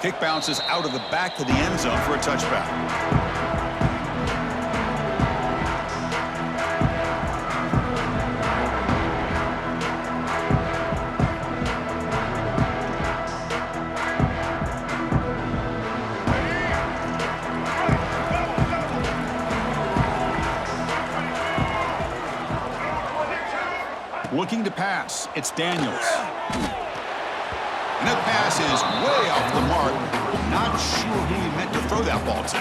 Kick bounces out of the back of the end zone for a touchback. Looking to pass, it's Daniels. And that pass is way off the mark. Not sure who he meant to throw that ball to.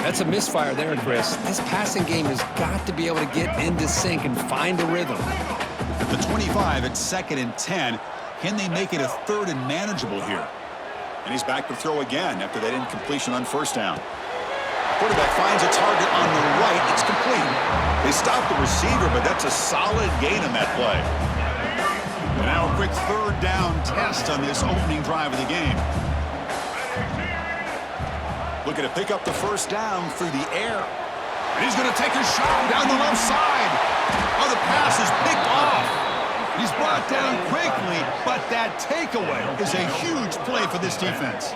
That's a misfire there, Chris. This passing game has got to be able to get into sync and find a rhythm. At the 25, it's 2nd and 10. Can they make it a 3rd and manageable here? And he's back to throw again after that incompletion on 1st down. Quarterback finds a target on the right. It's complete. They stop the receiver, but that's a solid gain on that play. And now a quick 3rd down test on this opening drive of the game. Looking to pick up the 1st down through the air. And he's going to take a shot down the left side. Oh, the pass is picked off. He's brought down quickly, but that takeaway is a huge play for this defense.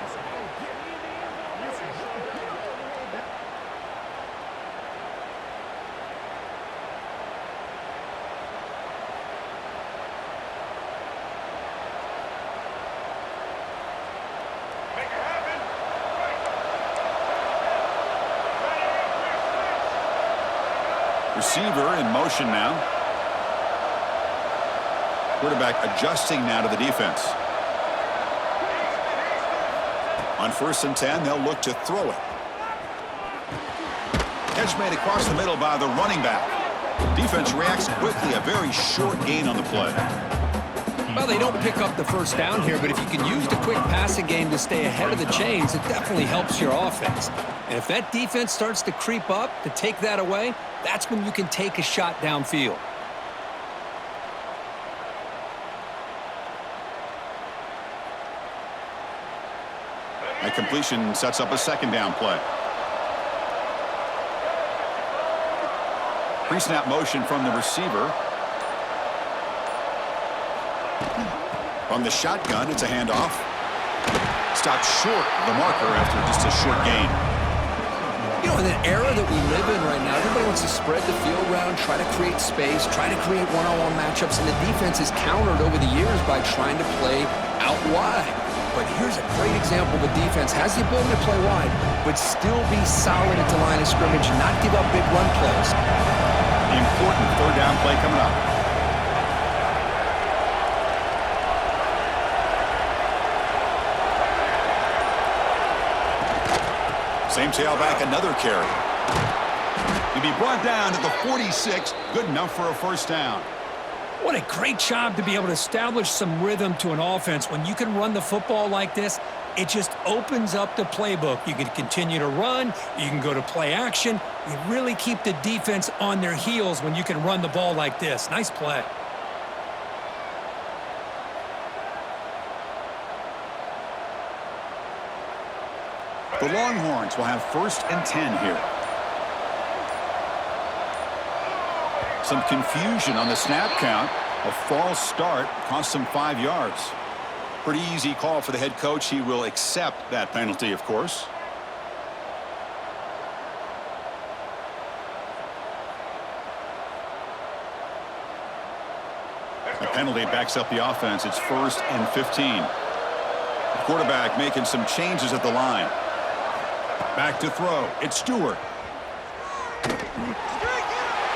Receiver in motion now. Quarterback adjusting now to the defense. On 1st and 10, they'll look to throw it. Catch made across the middle by the running back. Defense reacts quickly, a very short gain on the play. Well, they don't pick up the 1st down here, but if you can use the quick passing game to stay ahead of the chains, it definitely helps your offense. And if that defense starts to creep up to take that away, that's when you can take a shot downfield. That completion sets up a 2nd down play. Pre-snap motion from the receiver. From the shotgun, it's a handoff. Stopped short of the marker after just a short gain. You know, in the era that we live in right now, everybody wants to spread the field around, try to create space, try to create one-on-one matchups, and the defense is countered over the years by trying to play out wide. But here's a great example of a defense has the ability to play wide, but still be solid at the line of scrimmage, not give up big run plays. The important 3rd down play coming up. Same tailback, another carry. To be brought down at the 46, good enough for a 1st down. What a great job to be able to establish some rhythm to an offense. When you can run the football like this, it just opens up the playbook. You can continue to run. You can go to play action. You really keep the defense on their heels when you can run the ball like this. Nice play. The Longhorns will have 1st and 10 here. Some confusion on the snap count. A false start cost them 5 yards. Pretty easy call for the head coach. He will accept that penalty, of course. The penalty backs up the offense. It's 1st and 15. The quarterback making some changes at the line. Back to throw. It's Stewart.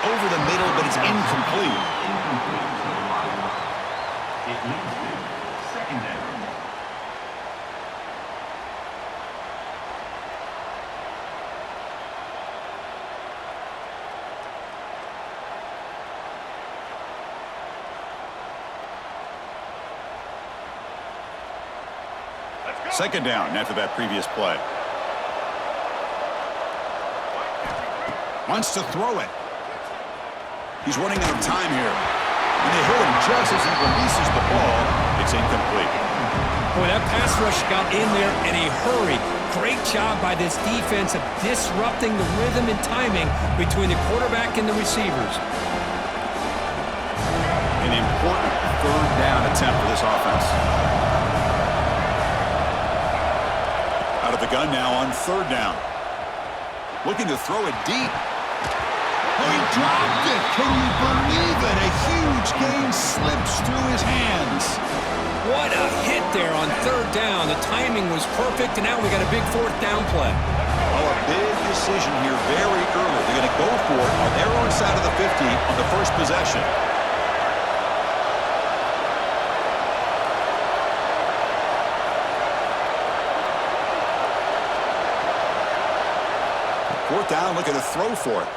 Over the middle, but it's incomplete. Second down after that previous play. Wants to throw it. He's running out of time here. And they hit him just as he releases the ball. It's incomplete. Boy, that pass rush got in there in a hurry. Great job by this defense of disrupting the rhythm and timing between the quarterback and the receivers. An important 3rd down attempt for this offense. the gun now on third down. Looking to throw it deep. Oh, he dropped it. Can you believe it? A huge gain slips through his hands. What a hit there on third down. The timing was perfect, and now we got a big fourth down play. Oh, a big decision here very early. They're going to go for it on their own side of the 50 on the first possession. Fourth down, looking to throw for it.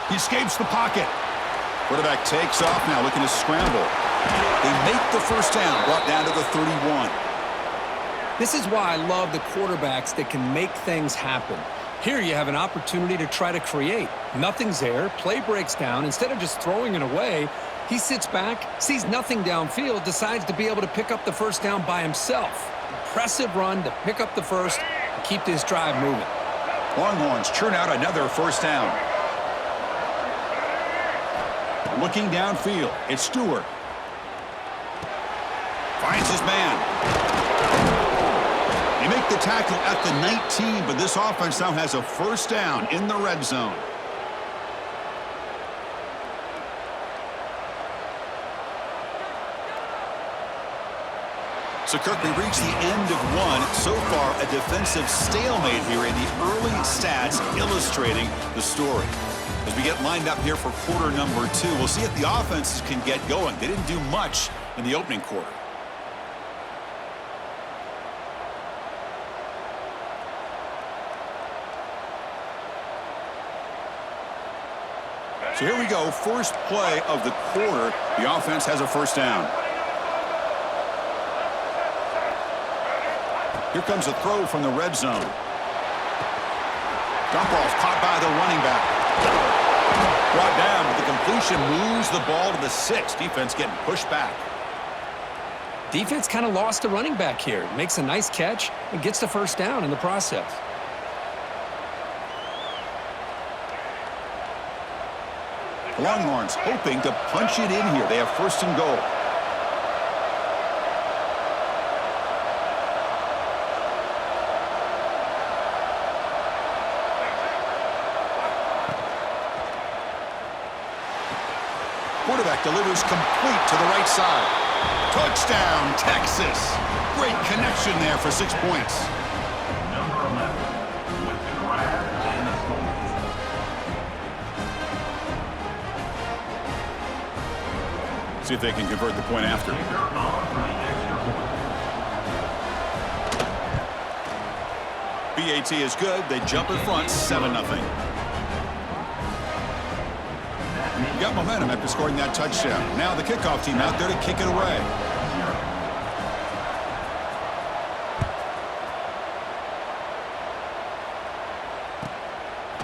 He escapes the pocket. Quarterback takes off now, looking to scramble. They make the first down, brought down to the 31. This is why I love the quarterbacks that can make things happen. Here you have an opportunity to try to create. Nothing's there. Play breaks down. Instead of just throwing it away, he sits back, sees nothing downfield, decides to be able to pick up the first down by himself. Impressive run to pick up the first and keep this drive moving. Longhorns churn out another first down. Looking downfield, it's Stewart. Finds his man. They make the tackle at the 19, but this offense now has a first down in the red zone. So, Kirk, we reach the end of one. So far, a defensive stalemate here in the early stats illustrating the story. As we get lined up here for quarter number 2, we'll see if the offenses can get going. They didn't do much in the opening quarter. So here we go, first play of the quarter. The offense has a first down. Here comes a throw from the red zone. Dump off caught by the running back. Brought down, but the completion moves the ball to the 6. Defense getting pushed back. Defense kind of lost the running back here. Makes a nice catch and gets the first down in the process. Longhorns hoping to punch it in here. They have first and goal. Quarterback delivers complete to the right side. Touchdown, Texas. Great connection there for 6 points. See if they can convert the point after. BAT is good. They jump in front, 7-0. Got momentum after scoring that touchdown. Now the kickoff team out there to kick it away.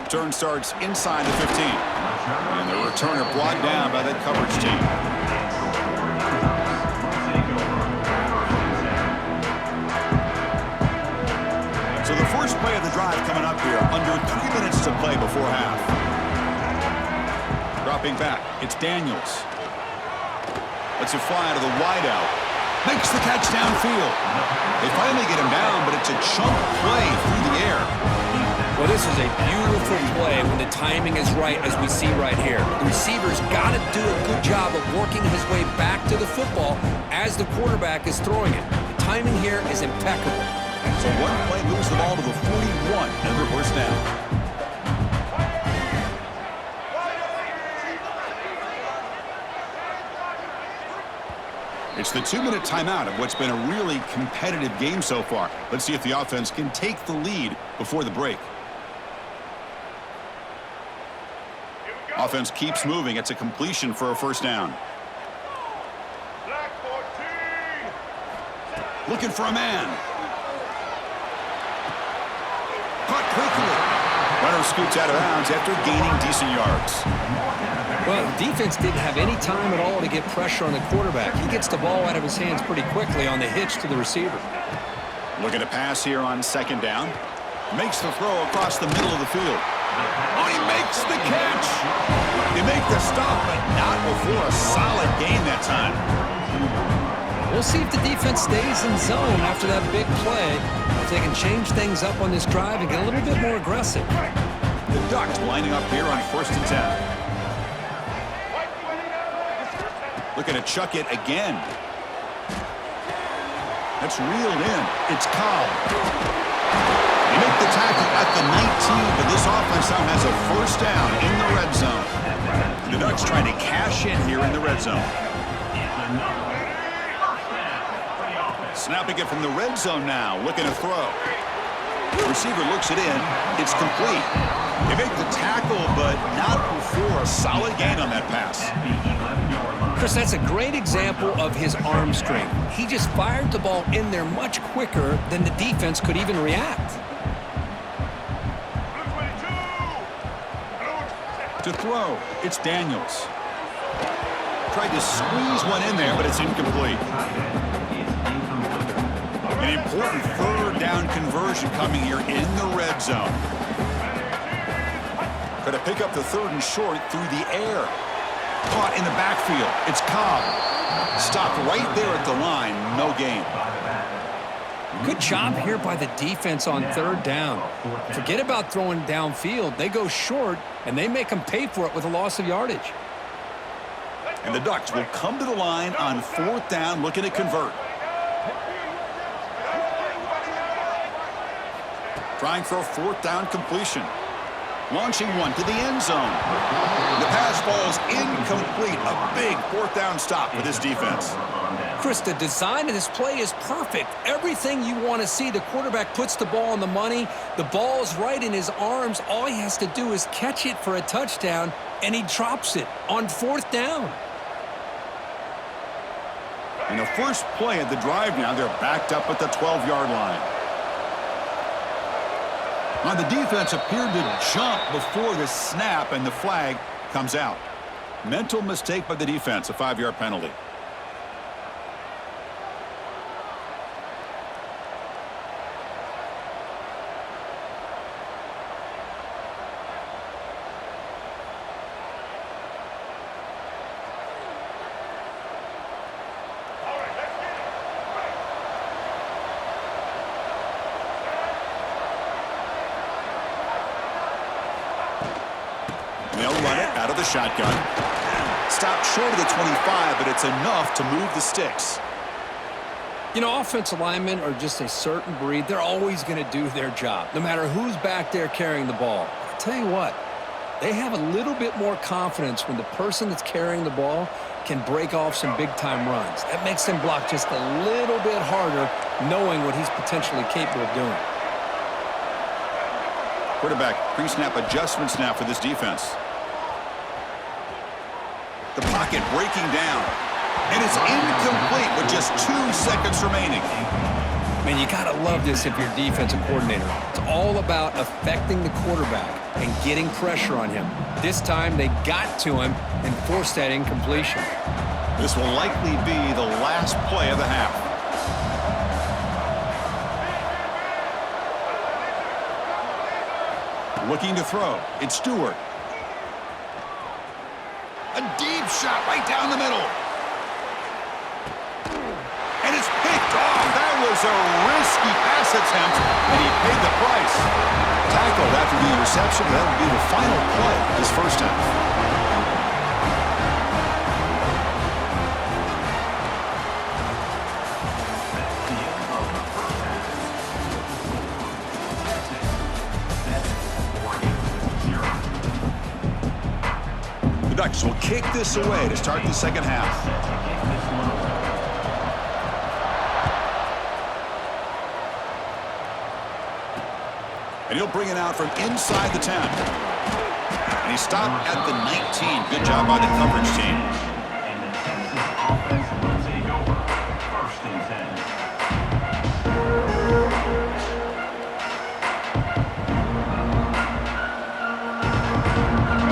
Turn starts inside the 15. And the returner brought down by that coverage team. So the first play of the drive coming up here. Under 3 minutes to play before half. Dropping back, it's Daniels. Lets it fly to the wideout. Makes the catch downfield. They finally get him down, but it's a chunk play through the air. Well, this is a beautiful play when the timing is right, as we see right here. The receiver's got to do a good job of working his way back to the football as the quarterback is throwing it. The timing here is impeccable. So one play moves the ball to the 41, another first down. It's the 2-minute timeout of what's been a really competitive game so far. Let's see if the offense can take the lead before the break. Offense keeps moving. It's a completion for a first down. Looking for a man. Caught quickly. Runner scoots out of bounds after gaining decent yards. Well, the defense didn't have any time at all to get pressure on the quarterback. He gets the ball out of his hands pretty quickly on the hitch to the receiver. Looking to pass here on second down. Makes the throw across the middle of the field. Oh, he makes the catch. They make the stop, but not before a solid gain that time. We'll see if the defense stays in zone after that big play, if they can change things up on this drive and get a little bit more aggressive. The Ducks lining up here on 1st and 10. Looking to chuck it again. That's reeled in. It's Cobb. They make the tackle at the 19, but this offense now has a 1st down in the red zone. The Ducks trying to cash in here in the red zone. Snapping it from the red zone now, looking to throw. The receiver looks it in. It's complete. They make the tackle, but not before a solid gain on that pass. Chris, that's a great example of his arm strength. He just fired the ball in there much quicker than the defense could even react. To throw, it's Daniels. Tried to squeeze one in there, but it's incomplete. An important 3rd down conversion coming here in the red zone. Got to pick up the 3rd and short through the air. Caught in the backfield. It's Cobb. Stopped right there at the line. No gain. Good job here by the defense on 3rd down. Forget about throwing downfield. They go short, and they make them pay for it with a loss of yardage. And the Ducks will come to the line on 4th down, looking to convert. Trying for a 4th down completion. Launching one to the end zone. The pass falls incomplete. A big 4th down stop for this defense. Chris, the design of this play is perfect. Everything you want to see. The quarterback puts the ball on the money. The ball's right in his arms. All he has to do is catch it for a touchdown, and he drops it on 4th down. And the first play of the drive now, they're backed up at the 12-yard line. Now the defense appeared to jump before the snap, and the flag comes out. Mental mistake by the defense, a 5-yard penalty. They'll run it out of the shotgun. Stopped short of the 25, but it's enough to move the sticks. You know, offensive linemen are just a certain breed. They're always going to do their job, no matter who's back there carrying the ball. I'll tell you what, they have a little bit more confidence when the person that's carrying the ball can break off some big-time runs. That makes them block just a little bit harder, knowing what he's potentially capable of doing. Quarterback pre-snap adjustments now for this defense. The pocket breaking down. And it's incomplete with just 2 seconds remaining. Man, you got to love this if you're a defensive coordinator. It's all about affecting the quarterback and getting pressure on him. This time they got to him and forced that incompletion. This will likely be the last play of the half. Looking to throw. It's Stewart. A deep shot right down the middle. And it's picked off. That was a risky pass attempt, and he paid the price. Tackled after the interception. That would be the final play of this first half. The Ducks will kick this away to start the second half. And he'll bring it out from inside the 10. And he stopped at the 19. Good job by the coverage team.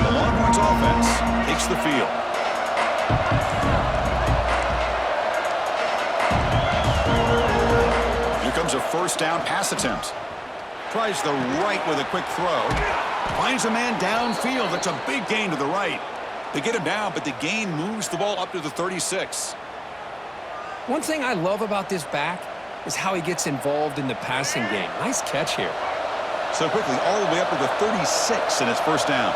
The Longhorns offense takes the field. Here comes a first down pass attempt. Tries the right with a quick throw. Finds a man downfield. That's a big gain to the right. They get him down, but the gain moves the ball up to the 36. One thing I love about this back is how he gets involved in the passing game. Nice catch here. So quickly, all the way up to the 36, and it's first down.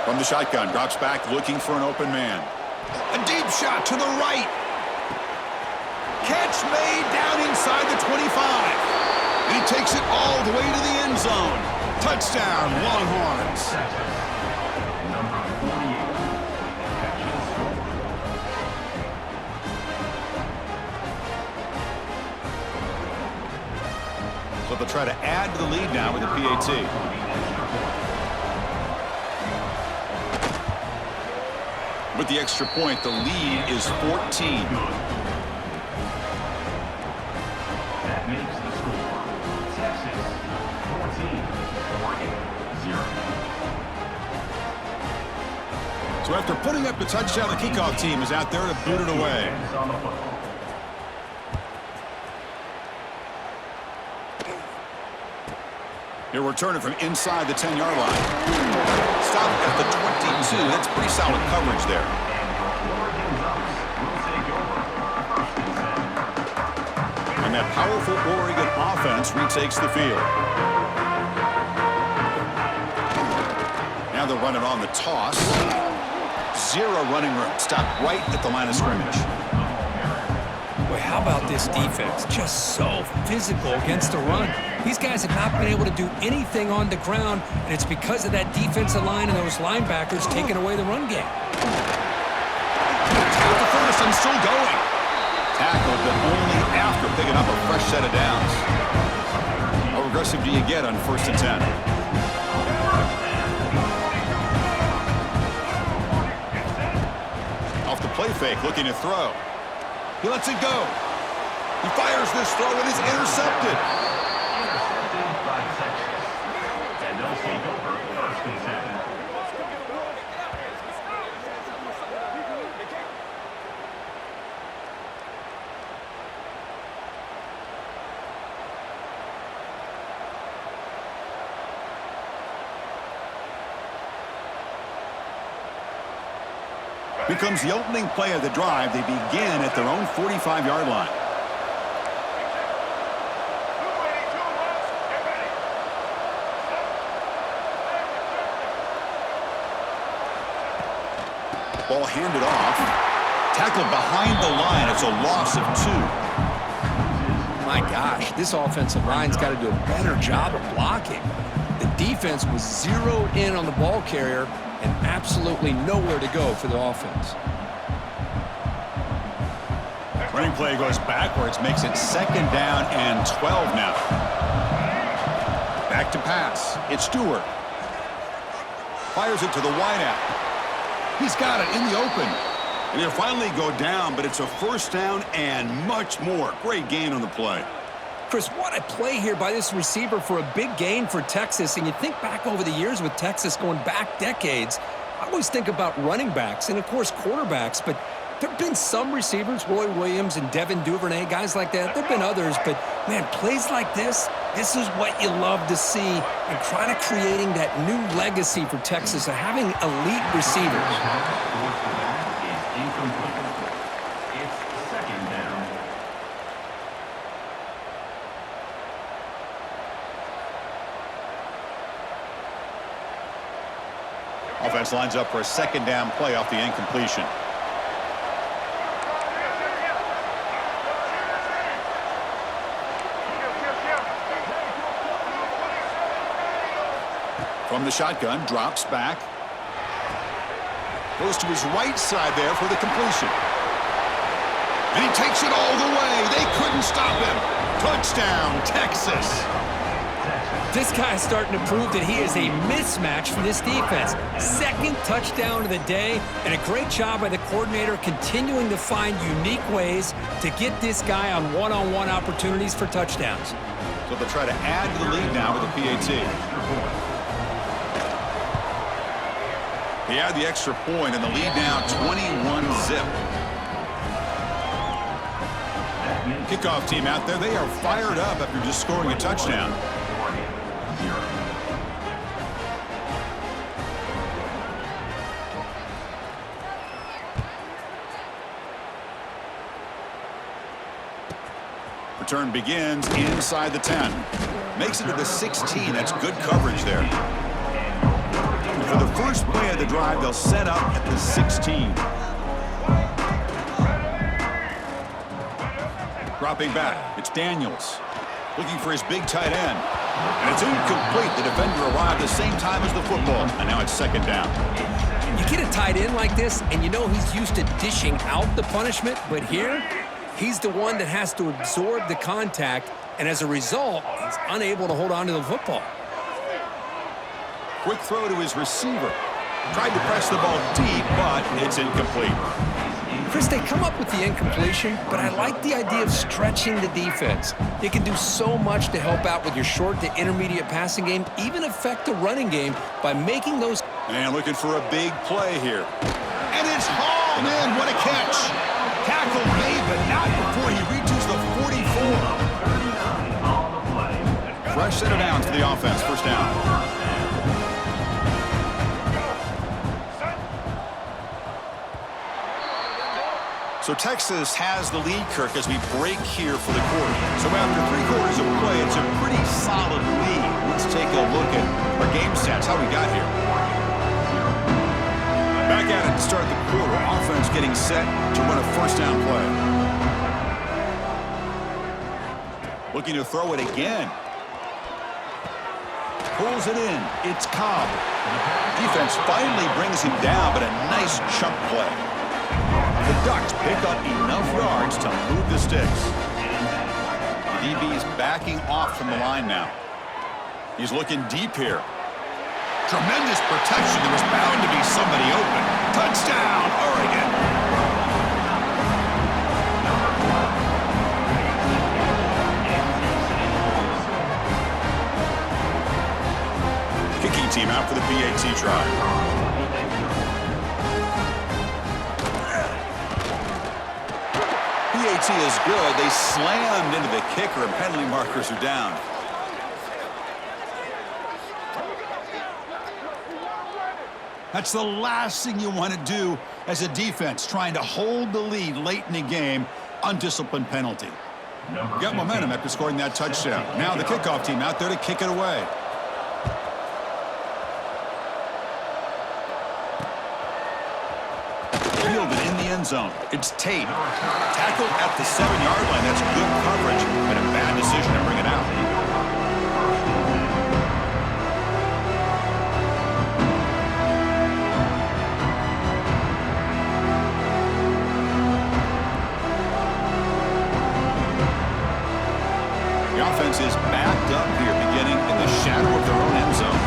From the shotgun, drops back, looking for an open man. A deep shot to the right. Catch made down inside the 25. And he takes it all the way to the end zone. Touchdown, Longhorns. So they'll try to add to the lead now with a PAT. With the extra point, the lead is 14. That makes the score Texas 14, Oregon 0. So after putting up the touchdown, the kickoff team is out there to boot it away. He'll return it from inside the 10-yard line. Stop at the 22. That's pretty solid coverage there. And that powerful Oregon offense retakes the field. Now they'll run it on the toss. Zero running room. Stop right at the line of scrimmage. Boy, how about this defense? Just so physical against the run. These guys have not been able to do anything on the ground, and it's because of that defensive line and those linebackers taking away the run game. Tackle first and still going. Tackle, but only after picking up a fresh set of downs. How aggressive do you get on 1st and 10? Off the play fake, looking to throw. He lets it go. He fires this throw and is intercepted. By Texas. And they'll take over 1st and 10. Here comes the opening play of the drive. They begin at their own 45-yard line. Ball handed off. Tackled behind the line. It's a loss of 2. My gosh, this offensive line's got to do a better job of blocking. The defense was zeroed in on the ball carrier and absolutely nowhere to go for the offense. Running play goes backwards, makes it 2nd down and 12 now. Back to pass. It's Stewart. Fires it to the wideout. He's got it in the open. And he'll finally go down, but it's a 1st down and much more. Great gain on the play. Chris, what a play here by this receiver for a big gain for Texas. And you think back over the years with Texas going back decades, I always think about running backs and, of course, quarterbacks. But there have been some receivers, Roy Williams and Devin Duvernay, guys like that. There have been others. But, man, plays like this is what you love to see. And kind of creating that new legacy for Texas of having elite receivers. It's 2nd down. Offense lines up for a 2nd down play off the incompletion. From the shotgun, drops back. Goes to his right side there for the completion. And he takes it all the way. They couldn't stop him. Touchdown, Texas. This guy is starting to prove that he is a mismatch for this defense. 2nd touchdown of the day, and a great job by the coordinator continuing to find unique ways to get this guy on one-on-one opportunities for touchdowns. So they'll try to add to the lead now with a PAT. He had the extra point, and the lead now 21-zip. Kickoff team out there, they are fired up after just scoring a touchdown. Return begins inside the 10. Makes it to the 16. That's good coverage there. For the first play of the drive, they'll set up at the 16. Dropping back, it's Daniels. Looking for his big tight end. And it's incomplete. The defender arrived the same time as the football. And now it's second down. You get a tight end like this, and you know he's used to dishing out the punishment, but here, he's the one that has to absorb the contact, and as a result, he's unable to hold on to the football. Quick throw to his receiver. Tried to press the ball deep, but it's incomplete. Chris, they come up with the incompletion, but I like the idea of stretching the defense. They can do so much to help out with your short to intermediate passing game, even affect the running game by making those. And looking for a big play here. And it's hauled in. What a catch. Tackle made, but not before he reaches the 44. Fresh set of downs for the offense. First down. So Texas has the lead, Kirk, as we break here for the quarter. So after 3 quarters of play, it's a pretty solid lead. Let's take a look at our game stats, how we got here. Back at it to start the quarter. Offense getting set to run a first down play. Looking to throw it again. Pulls it in. It's Cobb. Defense finally brings him down, but a nice chunk play. The Ducks pick up enough yards to move the sticks. DB's backing off from the line now. He's looking deep here. Tremendous protection. There was bound to be somebody open. Touchdown, Oregon. Kicking team out for the PAT try. PAT is good. They slammed into the kicker, and penalty markers are down. That's the last thing you want to do as a defense, trying to hold the lead late in the game. Undisciplined penalty. Got momentum after scoring that touchdown. Now the kickoff team out there to kick it away. Fielded in the end zone. It's Tate. Tackled at the 7-yard line. That's good coverage, but a bad decision to bring it out. The offense is backed up here, beginning in the shadow of their own end zone.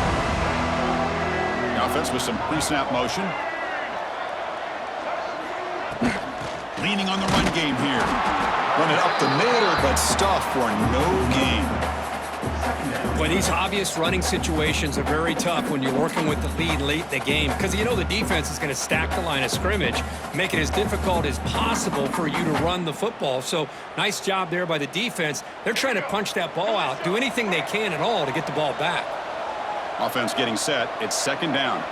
The offense with some pre-snap motion. Leaning on the run game here. Run it up the middle, but stuff for no gain. Boy, these obvious running situations are very tough when you're working with the lead late in the game because you know the defense is going to stack the line of scrimmage, make it as difficult as possible for you to run the football. So nice job there by the defense. They're trying to punch that ball out, do anything they can at all to get the ball back. Offense getting set. It's second down.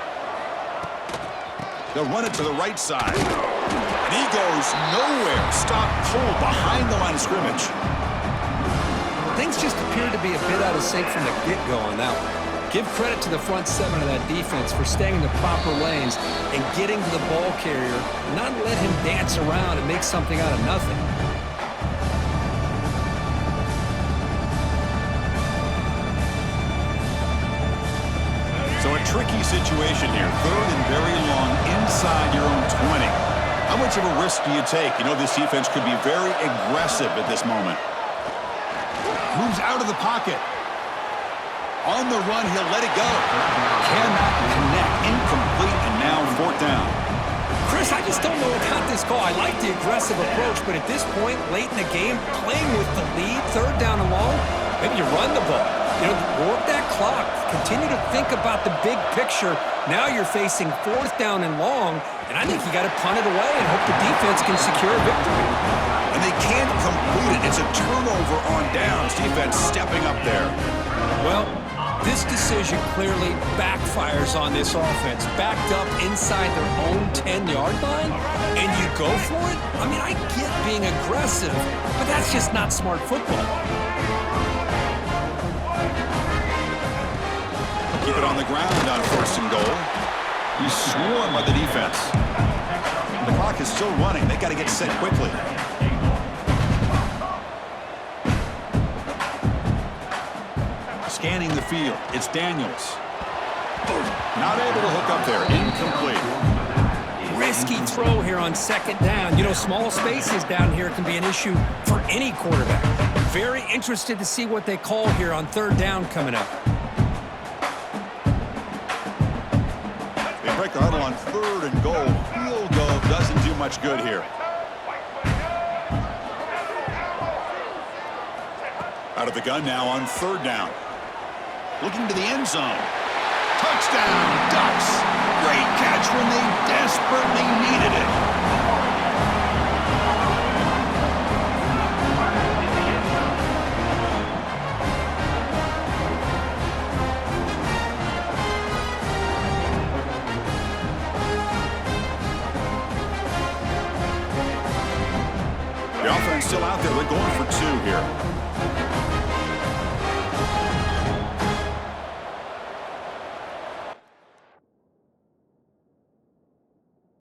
They'll run it to the right side. And he goes nowhere. Stop cold behind the line of scrimmage. Things just appeared to be a bit out of sync from the get-go on that one. Give credit to the front 7 of that defense for staying in the proper lanes and getting to the ball carrier, not let him dance around and make something out of nothing. So a tricky situation here. 3rd and very long inside your own 20. How much of a risk do you take? You know this defense could be very aggressive at this moment. Moves out of the pocket. On the run, he'll let it go. Cannot connect. Incomplete, and now 4th down. Chris, I just don't know about this call. I like the aggressive approach, but at this point, late in the game, playing with the lead, 3rd down and long, maybe you run the ball. You know, work that clock. Continue to think about the big picture. Now you're facing 4th down and long, and I think you got to punt it away and hope the defense can secure a victory. And they can't complete it. It's a turnover on downs. Defense stepping up there. Well, This decision clearly backfires on this offense. Backed up inside their own 10-yard line, and you go for it? I mean, I get being aggressive, but that's just not smart football. Keep it on the ground on 1st and goal. He's swarmed by the defense. The clock is still running. They got to get set quickly. Scanning the field. It's Daniels. Not able to hook up there. Incomplete. Risky throw here on 2nd down. You know, small spaces down here can be an issue for any quarterback. Very interested to see what they call here on 3rd down coming up. They break the huddle on 3rd and goal. Field goal doesn't do much good here. Out of the gun now on 3rd down. Looking to the end zone. Touchdown, Ducks. Great catch when they desperately needed it. The offense still out there. They're going for 2 here.